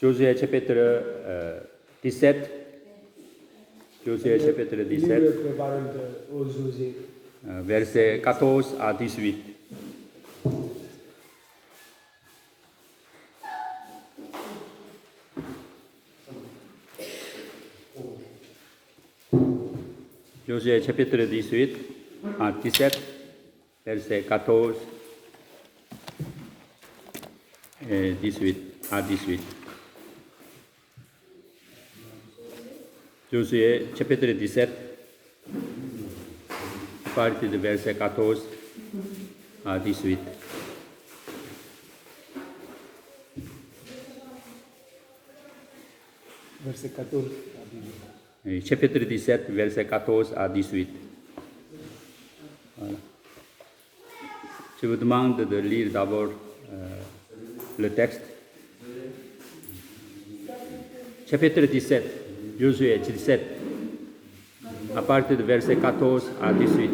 Josué chapitre 17. Josué chapitre 17. Verset 14 à 18. Josué chapitre 18 à 17, verset 14 et 18 à 18. Josué chapitre 17, à partir du verset 14 à 18. Verset 14 à 18. Chapitre 17, verset 14 à 18. Voilà. Je vous demande de lire d'abord le texte. Chapitre 17, Josué 17, à partir du verset 14 à 18.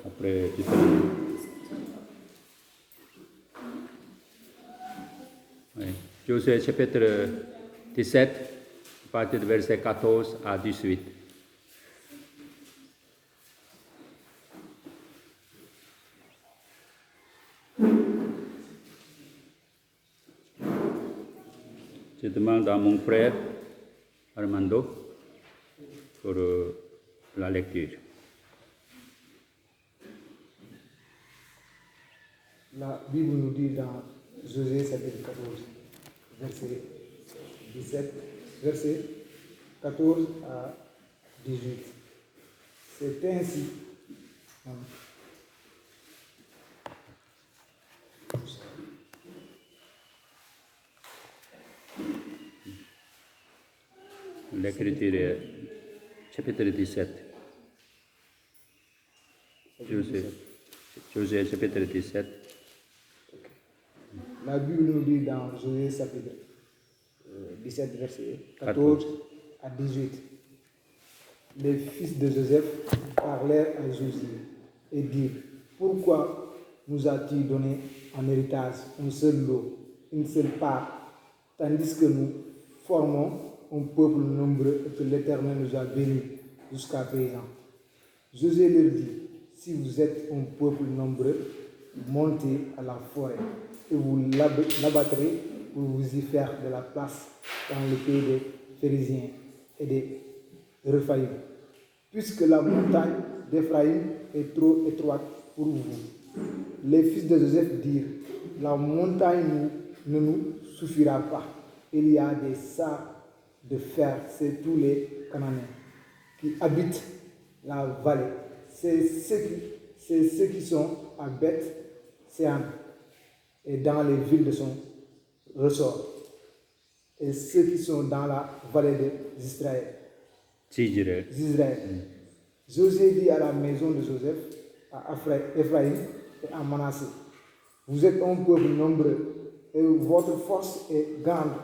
Après, oui. Josué chapitre 17, à partir du verset 14 à 18. Je demande à mon frère Armando pour la lecture. La Bible nous dit dans Josué chapitre 14, verset 17, verset 14 à 18. C'est ainsi. L'écriture est chapitre 17. Josué chapitre 17. La Bible nous dit dans Josué chapitre 17, verset 14 à 18. Les fils de Joseph parlèrent à Josué et dirent: pourquoi nous as-tu donné en héritage un seul lot, une seule part, tandis que nous formons un peuple nombreux et que l'Éternel nous a bénis jusqu'à présent? Josué leur dit: si vous êtes un peuple nombreux, montez à la forêt et vous l'abattrez pour vous y faire de la place dans le pays des Phérésiens et des Réphaïm, puisque la montagne d'Éphraïm est trop étroite pour vous. Les fils de Joseph dirent: la montagne ne nous suffira pas. Il y a des sacs de fer, c'est tous les Cananéens qui habitent la vallée. C'est ceux qui sont à Beth-Séan et dans les villes de son ressort, et ceux qui sont dans la vallée d'Israël. Josué dit à la maison de Joseph, à Ephraïm et à Manassé: vous êtes un peuple nombreux et votre force est grande.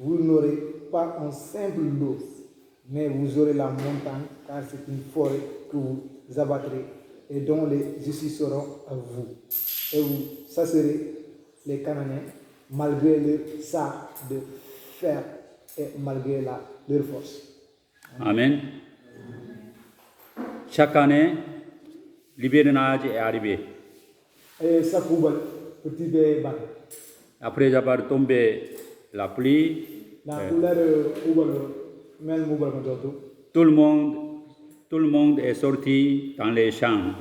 Vous n'aurez pas un simple lot, mais vous aurez la montagne, car c'est une forêt que vous abattrez et dont les issues seront à vous. Et vous chasserez les Cananéens malgré leur sac de fer et malgré leur force. Amen. Chaque année, l'hivernage est arrivé. Après avoir tombé la pluie, tout le monde est sorti dans les champs.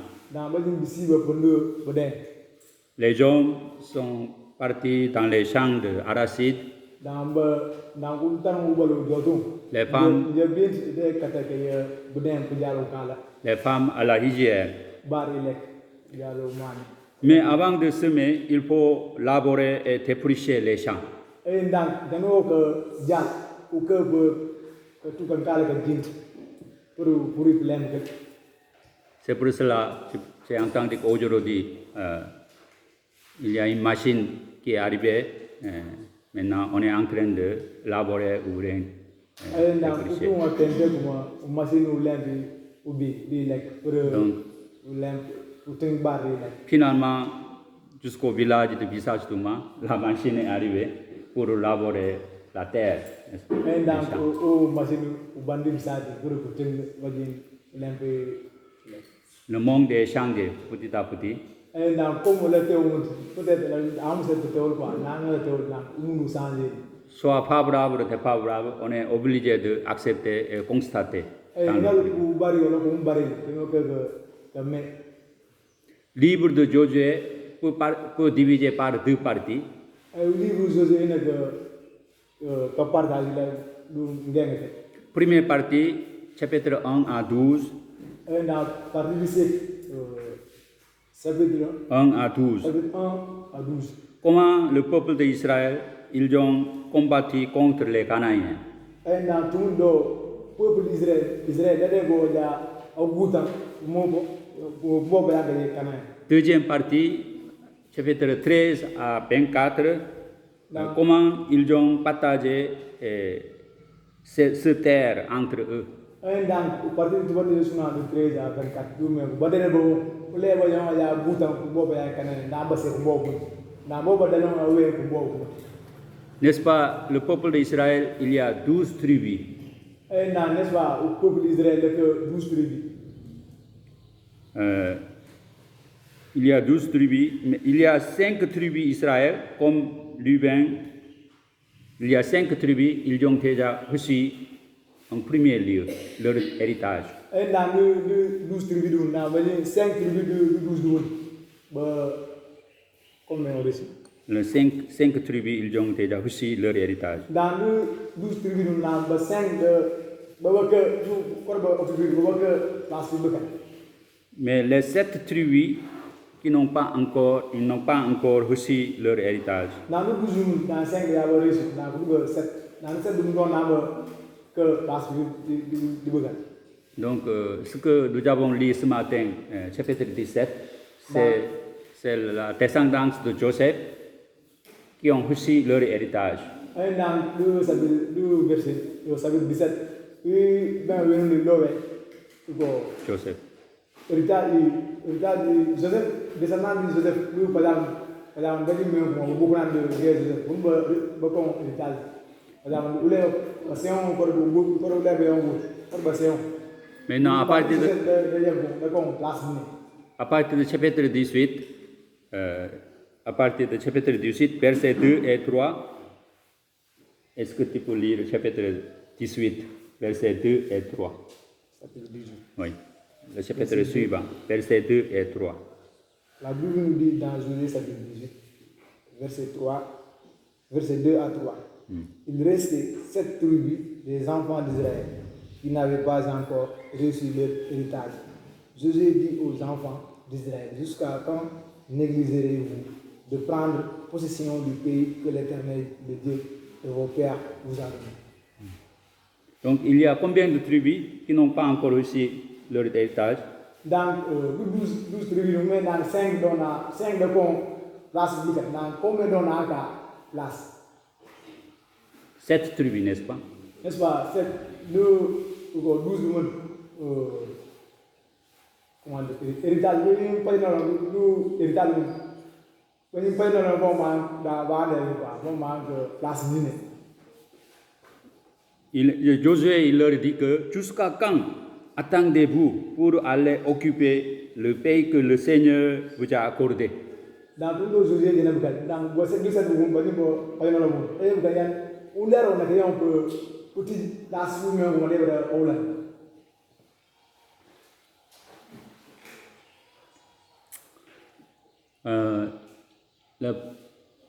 Les hommes sont partis dans les champs d'arachides. Les femmes à la hygiène. Mais avant de semer, il faut labourer et dépouiller les champs. C'est pour cela que j'ai entendu qu'aujourd'hui, il y a une machine qui est arrivée. Maintenant, on est en train de labourer ou rien. Donc, finalement, jusqu'au village de Bissastouma, la machine est arrivée pour labourer la terre. n'est-ce pas? Et Les donc, champs. au machine, au bandit, ça, pour que tu me un peu. Le monde est changé petit à petit. Et donc, comme le théo, peut-être, on sait que théo, quoi, le théo, nous nous changer. Soit favorable ou défavorable, on est obligé d'accepter et constater. Et dans le là, pays. vous barrez, on barré, que mais. Livre de Josué peut diviser par deux parties. Et le livre, José, que partage, nous gagnons. Première partie, chapitre 1 à 12. Et dans partie 17, chapitre 1 à 12. 1 à 12. Comment le peuple d'Israël, ils ont combattu contre les Cananéens. Et dans tout le peuple d'Israël, Israël, il y a un bout de Deuxième partie, chapitre 13 à 24. Comment ils ont partagé cette terre entre eux. Et dans partie de 13 à 24, il y a un bout de N'est-ce pas, le peuple d'Israël, il y a 12 tribus. Et non, n'est-ce pas, au peuple d'Israël, il y a 12 tribus. Il y a 12 tribus, mais il y a 5 tribus Israël, comme Ruben. Il y a 5 tribus, ils ont déjà reçu en premier lieu leur héritage. Et dans les 12 tribus, il y a 5 tribus de 12 tribus. Combien on reçu? Les 5 tribus, ils ont déjà reçu leur héritage. Dans les 12 tribus, il y a 5 Mais les 7 tribus qui n'ont pas encore reçu leur héritage. Dans les 12 tribus, il y a 5 qui ont reçu. Dans les 7 tribus, il y a que Donc, ce que nous avons lu ce matin, chapitre 17, c'est la descendance de Joseph qui ont reçu leur héritage. Et dans le verset, le chapitre 17, il y a Joseph. héritage de Joseph, descendant de Joseph, nous parlons beaucoup de Joseph, nous avons héritage. Maintenant, à partir du chapitre 18, versets 2 et 3, est-ce que tu peux lire le chapitre 18, versets 2 et 3? Oui, le chapitre suivant, versets 2 et 3. La Bible nous dit dans Josué chapitre 18, verset 2 à 3. Il restait 7 tribus des enfants d'Israël qui n'avaient pas encore reçu leur héritage. Josué dit aux enfants d'Israël, jusqu'à quand négligerez-vous de prendre possession du pays que l'Éternel, le Dieu de vos pères, vous a donné? Donc, il y a combien de tribus qui n'ont pas encore reçu leur héritage? Dans 12 tribus, nous mettons dans 5 de place publique. Dans combien donnent à place? 7 tribus, n'est-ce pas? N'est-ce pas? 7, 12 monde. Comment dire? Héritage, nous pas dans héritage. Nous pas dans le moment de place Josué, il leur dit que jusqu'à quand attendez-vous pour aller occuper le pays que le Seigneur vous a accordé? Dans tout le Josué, il y a dans verset 17,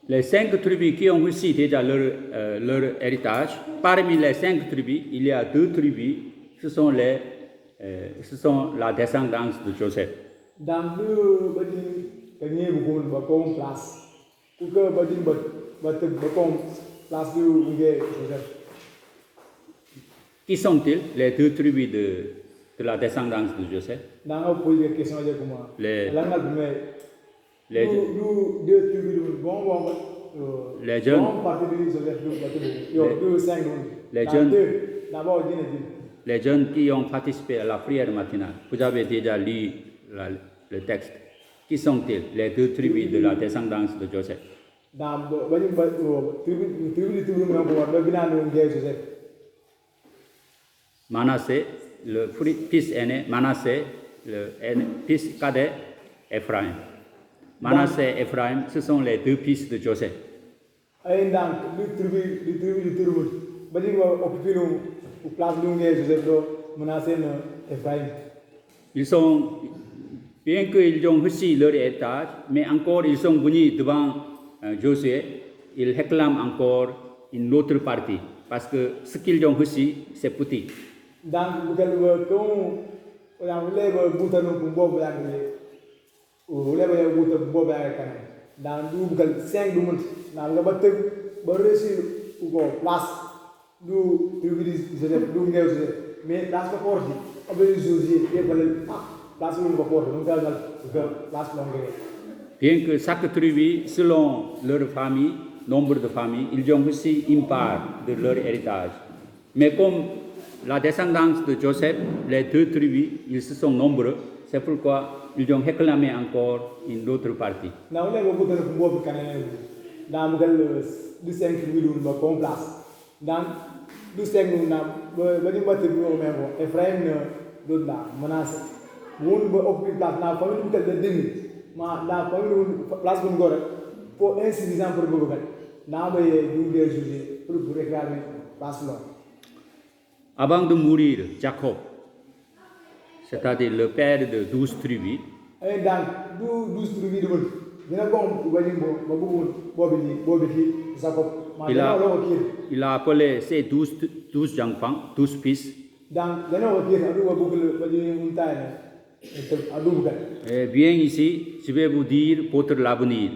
les 5 tribus qui ont reçu déjà leur héritage, parmi les 5 tribus, il y a 2 tribus, ce sont la descendance de Joseph. Dans le place, place de Joseph. Qui sont-ils, les 2 tribus de la descendance de Joseph? Dans le poser des questions, les jeunes qui ont participé à la prière matinale. Vous avez déjà lu le texte. Qui sont-ils, les deux tribus de la descendance de Joseph? Dans tribu Joseph. Manassé, le fils aîné, Manassé, le fils cadet, Ephraim. Manassé et Ephraim, ce sont les deux fils de Joseph. Et donc, le place Joseph, Manassé et Ephraim. Ils sont, bien qu'ils ont reçu leur héritage, mais encore ils sont venus devant Josué, ils réclament encore une autre partie, parce que ce qu'ils ont reçu, c'est petit. Donc, Bien que chaque tribu, selon leur famille, nombre de familles, ils ont reçu une part de leur héritage. Mais comme la descendance de Joseph, les deux tribus, ils se sont nombreux, c'est pourquoi ils ont réclamé encore une autre partie. Avant de mourir, Jacob, c'est-à-dire le père de 12 tribus, il a appelé ses 12 enfants, 12 fils. Et viens ici, je vais vous dire votre l'avenir.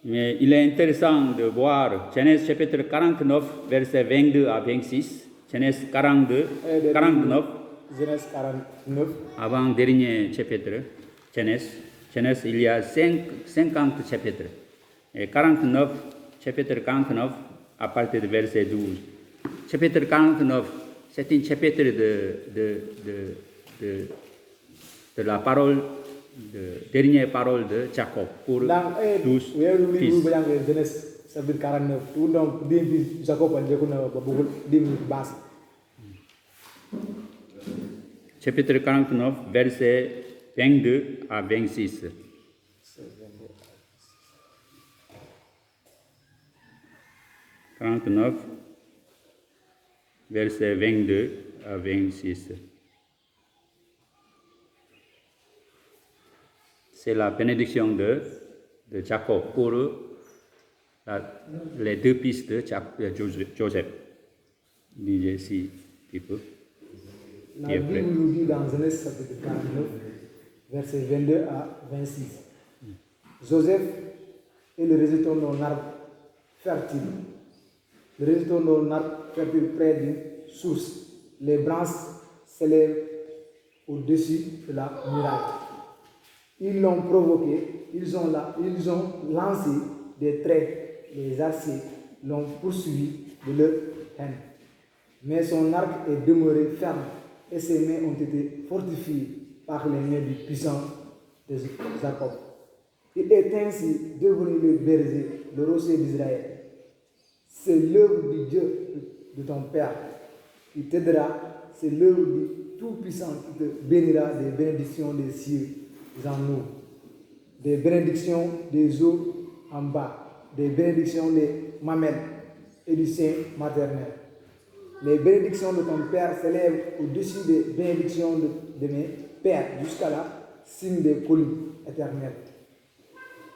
Mais il est intéressant de voir Genèse chapitre 49, versets 22 à 26. Genèse 49, avant-dernier chapitre. Genèse, il y a 50 chapitres. Et 49, chapitre 49, à partir du verset 12. Chapitre 49, c'est un chapitre de la parole, de dernière parole de Jacob pour 12 fils. Chapitre 49, verset 22 à 26. « 49, verset 22 à 26. C'est la bénédiction de Jacob pour les deux fils de Joseph. Lisez ici un petit peu. La Bible nous dit dans Genèse chapitre 49, verset 22 à 26. Joseph est le résultat d'un arbre fertile. Le résultat d'un arbre fertile près d'une source. Les branches s'élèvent au-dessus de la muraille. Ils l'ont provoqué, ils ont lancé des traits, les arciers l'ont poursuivi de leur haine. Mais son arc est demeuré ferme et ses mains ont été fortifiées par les mains du puissant de Jacob. Il est ainsi devenu le berger, le rocher d'Israël. C'est l'œuvre du Dieu de ton Père qui t'aidera, c'est l'œuvre du Tout-Puissant qui te bénira des bénédictions des cieux en nous, des bénédictions des eaux en bas, des bénédictions des mamelles et du sein maternel. Les bénédictions de ton Père s'élèvent au-dessus des bénédictions de mes pères jusqu'à la cime des collines éternelles.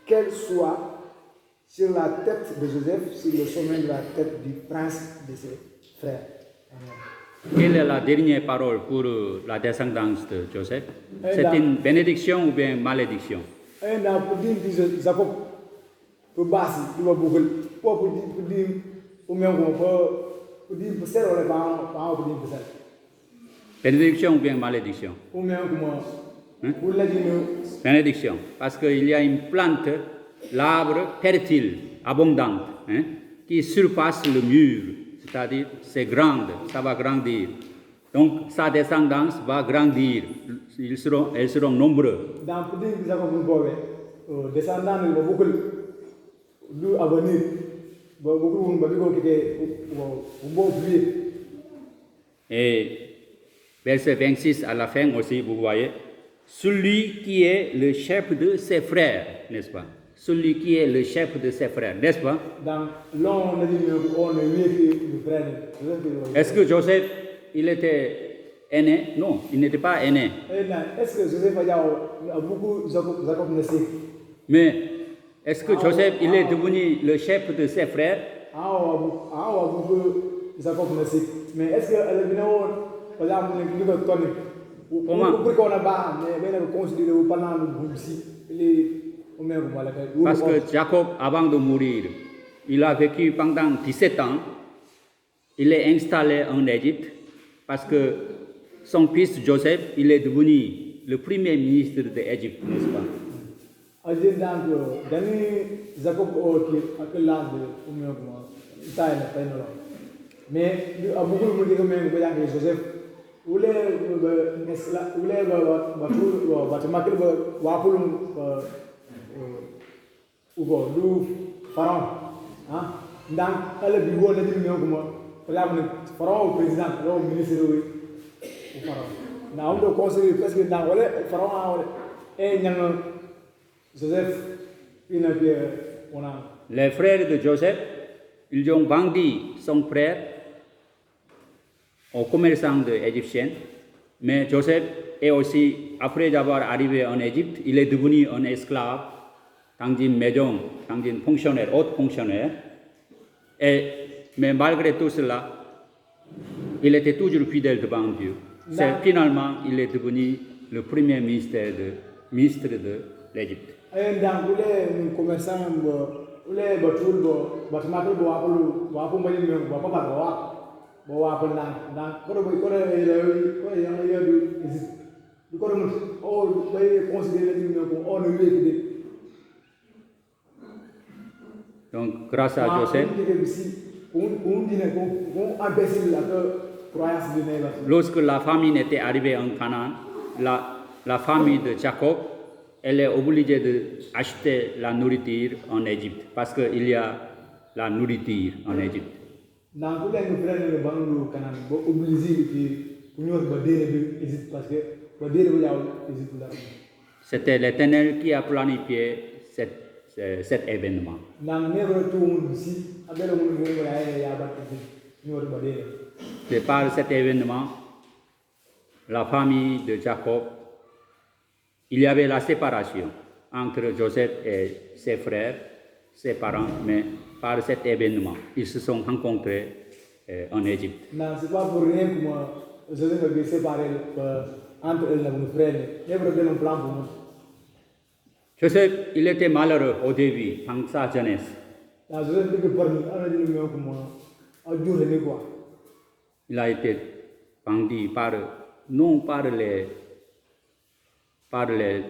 Qu'elles soient sur la tête de Joseph, sur le sommet de la tête du prince de ses frères. Amen. Quelle est la dernière parole pour la descendance de Joseph? C'est une bénédiction ou bien malédiction? Bénédiction ou bien malédiction? Hein? Bénédiction. Parce qu'il y a une plante, l'arbre fertile, abondante, hein, qui surpasse le mur. c'est-à-dire c'est grande, ça va grandir. Donc sa descendance va grandir, elles seront nombreux. Dans petit Jacob nous bobe, descendant de beaucoup du avenir, beaucoup qui était au bon vieux. Et verset 26 à la fin aussi, vous voyez, celui qui est le chef de ses frères, n'est-ce pas? Celui qui est le chef de ses frères, n'est-ce pas? Dans l'on a dit on est vieux du frère. Est-ce que Joseph, il était aîné? Non, il n'était pas aîné. Est-ce que Joseph a beaucoup Jacob Nassé? Mais est-ce que Joseph, il est devenu le chef de ses frères? Beaucoup Jacob Nassé. Mais est-ce que elle est venue par exemple nous le tonner? Comment? Pourquoi on a pas mais on considère pendant le aussi les Parce que Jacob, avant de mourir, il a vécu pendant 17 ans. Il est installé en Égypte parce que son fils Joseph, il est devenu le premier ministre de l'Égypte, n'est-ce pas? Jacob mais beaucoup de gens Joseph du pharaon donc elle bi wona di ñoo ko la pharaon président le ministre au pharaon na on do conseiller parce que dans wala pharaon et ñang Joseph il a bien on a les frères de Joseph, ils ont vendu son frère aux commerçants égyptiens, mais Joseph est aussi, après avoir arrivé en Égypte, il est devenu un esclave dans une maison, dans une fonctionnaire, haute fonctionnaire. Mais malgré tout cela, il était toujours fidèle devant Dieu. Finalement, il est devenu le premier ministre de l'Égypte. Dans les commerçants, les bateaux, donc, grâce à Joseph, lorsque la famine était arrivée en Canaan, la famille de Jacob, elle est obligée d'acheter la nourriture en Égypte parce qu'il y a la nourriture en Égypte. C'était l'Éternel qui a planifié cet événement. C'est par cet événement, la famille de Jacob, il y avait la séparation entre Joseph et ses frères, ses parents, mais par cet événement, ils se sont rencontrés en Égypte. Non, ce n'est pas pour rien que moi, Joseph a été séparé entre eux et mon frère. Il y avait un plan pour moi. Joseph, il était malheureux au début, dans sa jeunesse. Il a été vendu non par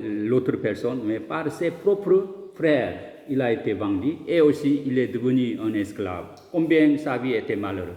l'autre personne, mais par ses propres frères. Il a été vendu et aussi il est devenu un esclave. Combien sa vie était malheureuse.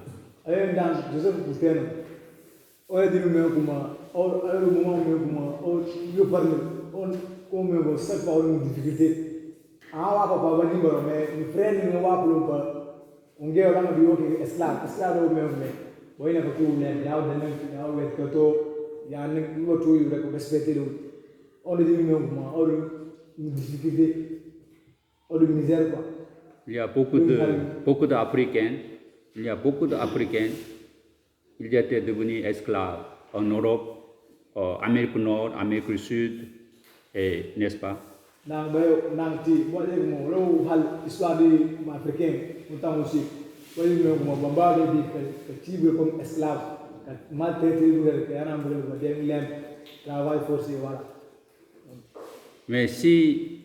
Il y a beaucoup d'Africains, ils étaient devenus esclaves en Europe, en Amérique du Nord, Amérique du Sud, n'est-ce pas? Mais si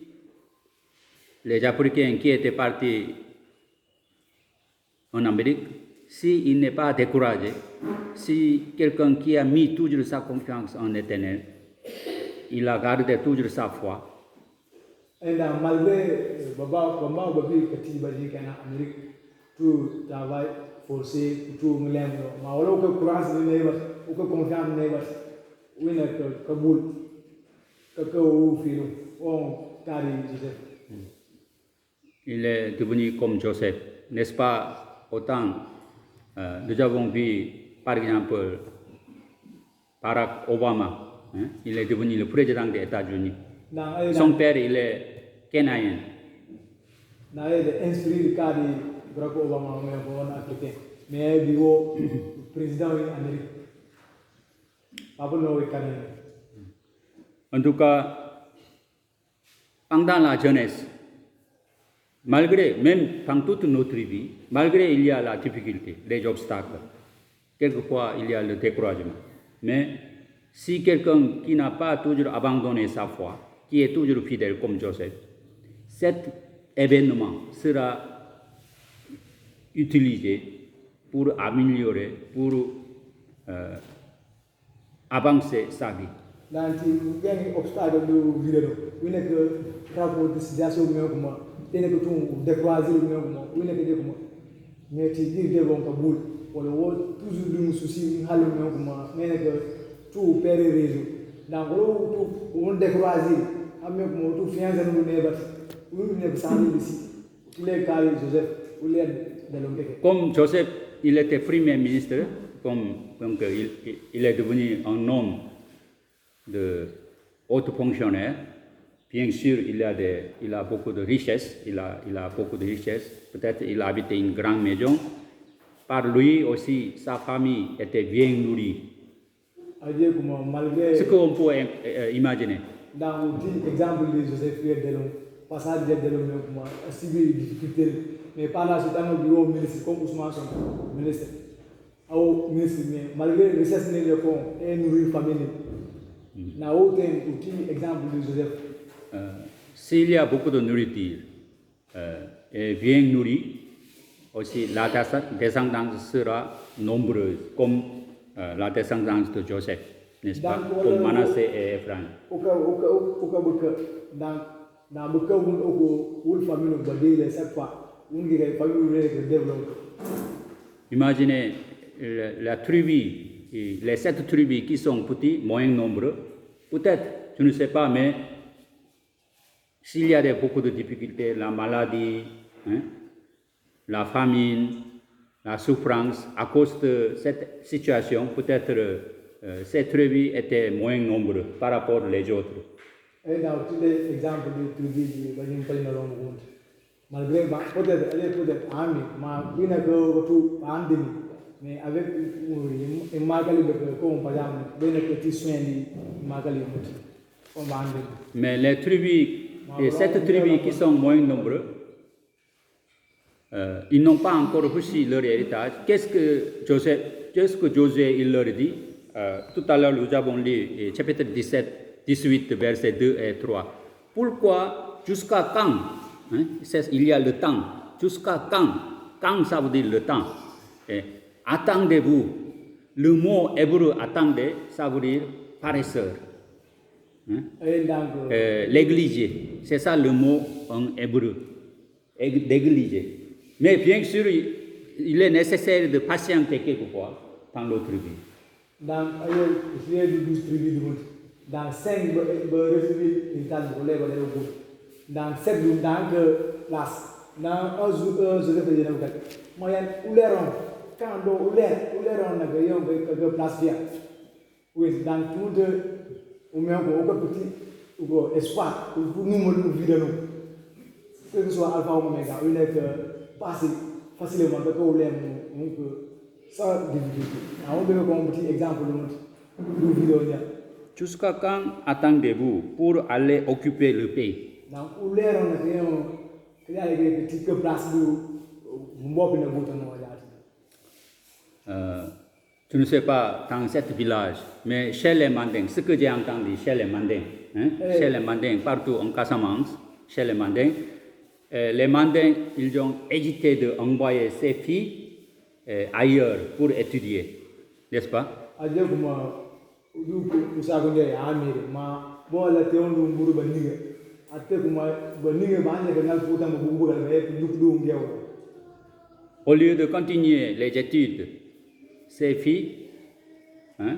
les Africains qui étaient partis en Amérique, s'il n'est pas découragé, si quelqu'un qui a mis toujours sa confiance en l'Éternel, il a gardé toujours sa foi. Et malgré Baba Amérique, tout travail forcé pour tout le monde. Mais alors que croise de neighbors, ou que confiance de neighbors, oui, que Kaboul, que au filo, on carré Joseph. Il est devenu comme Joseph, n'est-ce pas? Autant nous avons vu, par exemple, Barack Obama, hein, il est devenu le président des États-Unis. Son père, il est Kenaïen. Il a inspiré le cas de Barack Obama, un africain, mais il est président de l'Amérique. Papa nous est canadien. En tout cas, pendant la jeunesse, malgré, même dans toute notre vie, malgré il y a la difficulté, les obstacles, quelquefois il y a le découragement. Mais si quelqu'un qui n'a pas toujours abandonné sa foi, qui est toujours fidèle comme Joseph, cet événement sera utilisé pour améliorer, pour avancer sa vie. Dans les obstacles de vie, il y a que rapport de situation, il y a que tout décroiser, il y a que mais tu dis que bon Kaboul, pour le world toujours nous souci, il y a que tout perd réseau. Dans le tout on décroiser, avec mon tout fiancé nous n'est pas, nous n'est pas sans ici. Il est carré Joseph, il est de l'homme. Comme Joseph, il était premier ministre, donc il est devenu un homme de haute fonctionnaire. Bien sûr, il a beaucoup de richesses, il a beaucoup de richesses. Peut-être il habitait une grande maison. Par lui aussi, sa famille était bien nourrie. Ce qu'on peut imaginer. Dans l'exemple de Joseph Delon, passage de Delon, a subi des difficultés. Mais par la suite, on a au ministre, comme Ousmane Sonko, ministre. Au ministre, malgré les richesses de l'Écon et nourrir famille. N'a aucun exemple de Joseph. S'il y a beaucoup de nourriture et bien nourrie, aussi la descendance sera nombreuse, comme la descendance de Joseph, n'est-ce pas? Comme Manassé et Ephraim. Dans le cas où la famille ne va pas, imaginez la tribu, les 7 tribus qui sont petits, moins nombreux, peut-être, je ne sais pas, mais s'il y a beaucoup de difficultés, la maladie, hein, la famine, la souffrance, à cause de cette situation, peut-être ces tribus étaient moins nombreux par rapport aux autres. Et dans tous les exemples de tribus, malgré peut-être armée, mais avec une marque de comme par exemple, les petits soins de marque de mais les tribus, et 7 tribus qui sont moins nombreux, ils n'ont pas encore reçu leur héritage. Qu'est-ce que Josué il leur dit? Tout à l'heure, nous avons lu chapitre 18, versets 2 et 3. Pourquoi, jusqu'à quand, hein, il y a le temps, jusqu'à quand ça veut dire le temps? Attendez-vous. Le mot hébreu attendez, ça veut dire paresseur. Hein? Négligé, c'est ça le mot en hébreu. Négligé. Mais bien sûr, il est nécessaire de patienter quelquefois dans l'autre vie. Dans 12 tribus, dans 5 dans 7 places, dans un jour, je vais te dire, moyen quand on a place bien. Oui, dans tout on met un petit espoir pour nous vivre nous. Que ce soit alpha ou oméga, on est passé facilement parce qu'on l'aime, donc sans difficulté. On donne comme un petit exemple de nous vivre. Jusqu'à quand attendez-vous pour aller occuper le pays? Donc, on a des petites places je ne sais pas dans cet village, mais chez les Mandingues, ce que j'ai entendu chez les Mandingues, hein, chez les Mandingues, partout en Casamance, chez les Mandingues, ils ont hésité d'envoyer ses filles ailleurs pour étudier, n'est-ce pas? Au lieu de continuer les études, ces filles, hein,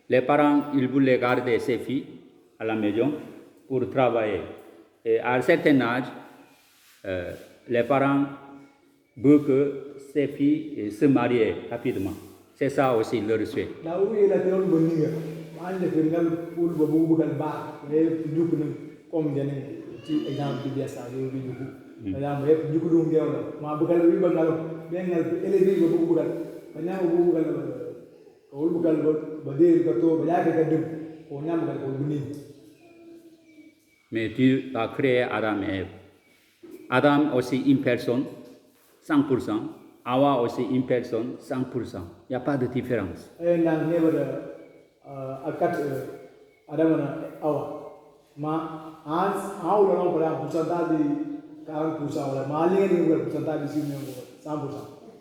les parents, ils voulaient garder ces filles à la maison pour travailler. Et à un certain âge, les parents veulent que ces filles se marient rapidement. C'est ça aussi leur souhait. Là où il a été un bon niveau, moi je fais un pour le bout de bar, mais du coup, comme bien exemple de bien ça, je vais du coup. Exemple, du coup, donc, ma boucle, oui, bangalo, bien élevé, le bout de maintenant, au bout de badé, bateau, bayak, on a un Mais Dieu a créé Adam et Ève. Adam aussi une personne, 100%. Hawa aussi une personne, 100%. Il n'y a pas de différence. Et dans Adam et Hawa, ma Hawa là on parle pourcentage de 40%, ma ligne est pourcentage de 100%.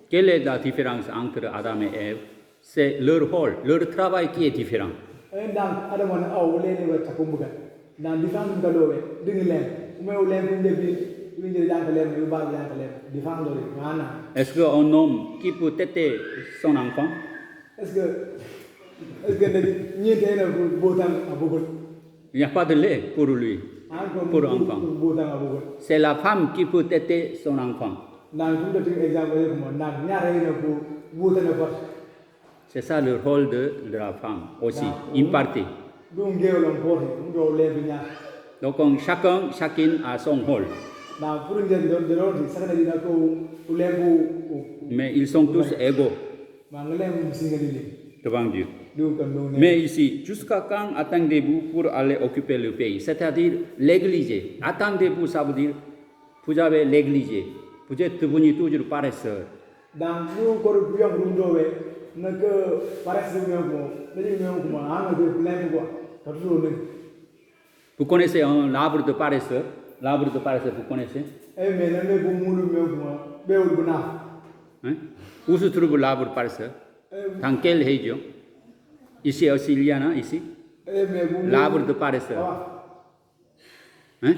Quelle est la différence entre Adam et Ève? C'est leur rôle, leur travail qui est différent. Et dans Adam et Hawa, les gens qui sont dans différents cadeaux, Est-ce qu'un homme qui peut têter son enfant? Est-ce que Il n'y a pas de lait pour lui, pour l'enfant. C'est la femme qui peut têter son enfant. C'est ça le rôle de la femme aussi, une partie. Donc chacune a son rôle. Mais ils sont tous égaux devant Dieu. Mais ici, jusqu'à quand attendez-vous pour aller occuper le pays? C'est-à-dire l'église. Attendez-vous, ça veut dire vous avez l'église. Vous êtes devenus toujours paresseurs. Vous connaissez l'arbre de paresseur? L'arbre de paresseur, vous connaissez? Hein? Où se trouve l'arbre de paresseur? Dans quelle région? Ici aussi, il y en a ici. L'arbre de paresseur. Hein?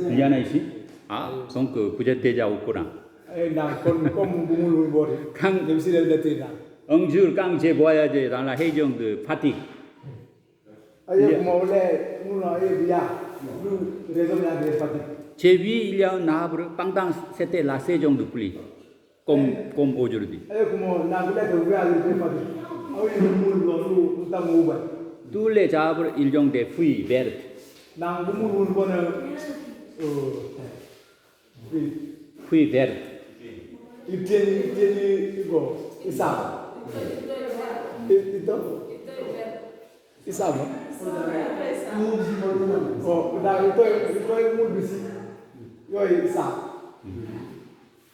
Il y en a ici? Ah, donc vous êtes déjà au courant. Un jour, quand j'ai voyagé dans la région de Fatigue, j'ai vu il y a un arbre pendant c'était la saison de pluie, comme aujourd'hui. Tous les arbres, ils ont des fruits verts. Fruits verts.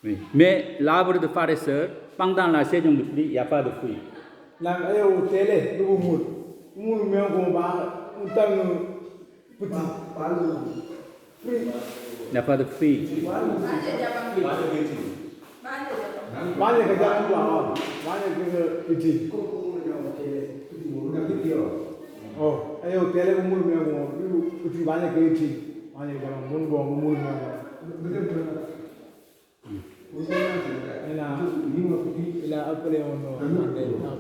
Oui. Mais l'arbre de paresseur, pendant la saison de pluie, il n'y a pas de fruits. Il n'y a pas de fruits. Il a appelé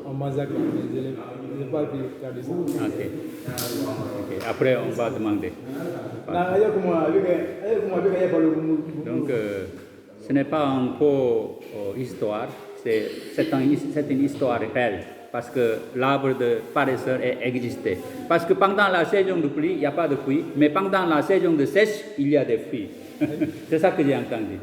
en massacre les élèves. Je n'ai pas pu traduire ça. Ok. Après, on va demander. Donc, ce n'est pas un faux histoire, c'est une histoire réelle. Parce que l'arbre de paresseur existait. Parce que pendant la saison de pluie, il n'y a pas de fruits, mais pendant la saison de sèche, il y a des fruits. C'est ça que j'ai entendu.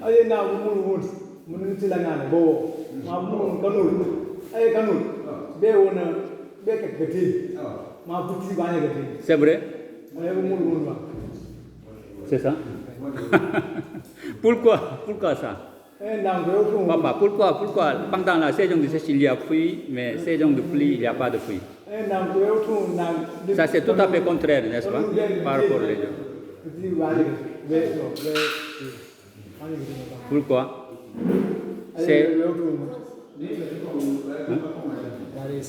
C'est vrai? C'est ça? Pourquoi ça? Papa, pourquoi pendant la saison de sèche, il y a fruits, mais saison de pluie, il n'y a pas de fruits? Ça, c'est tout à fait contraire, n'est-ce pas? Par rapport aux gens. Pourquoi? c'est,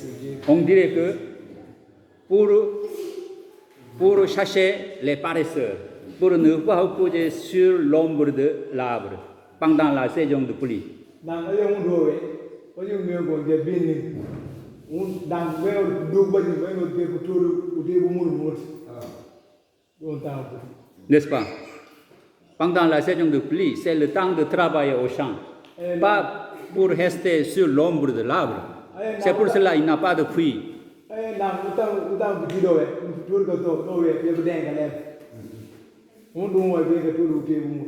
C'est on dirait que pour chercher les paresseurs, pour ne pas reposer sur l'ombre de l'arbre pendant la saison de pluie. dans un doorway, when you go get been dans where do what you going to be to do more. Don't tell. N'est-ce pas? Pendant la saison de pluie, c'est le temps de travailler au champ, pas pour rester sur l'ombre de l'arbre. C'est pour cela qu'il n'a pas de pluie. Utang video tur ko to we pe deng ka le on do wa be ka tur pe mu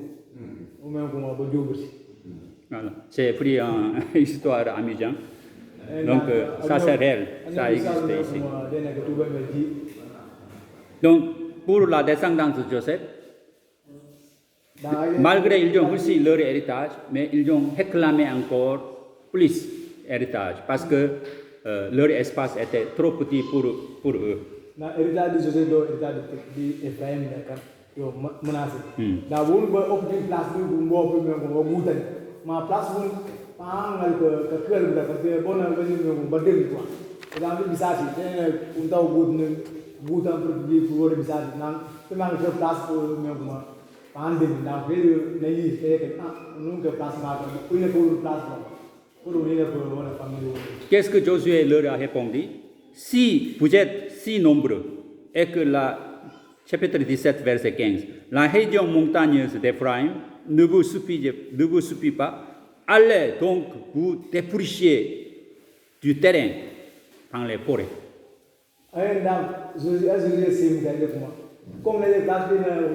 o me ko ma bo jobusi Voilà. C'est pris en histoire amusante. Donc, ça c'est réel, ça existe ici. Donc, pour la descendance de Joseph, malgré ils ont reçu leur héritage, mais ils ont réclamé encore plus héritage parce que leur espace était trop petit pour eux. Na héritage de Joseph do héritage de Ephraim kan yo Manasseh da won ba opportunity place du mo ko me ko gutan ma place won pa ngal ka kër da ka bon na ngani me ba dem quoi da bi bisati te un taw gut ne gutan pour di pour bisati nan te man ko place pour me ko pa ande na fe ne yi te ka non que place ma ko une pour place pour une pour la famille. Qu'est-ce que Josué leur a répondu? Si vous êtes si nombreux et que chapitre 17, verset 15, la région montagneuse d'Éphraïm ne vous suffit pas, allez donc vous dépouiller du terrain dans les forêts. Comme les places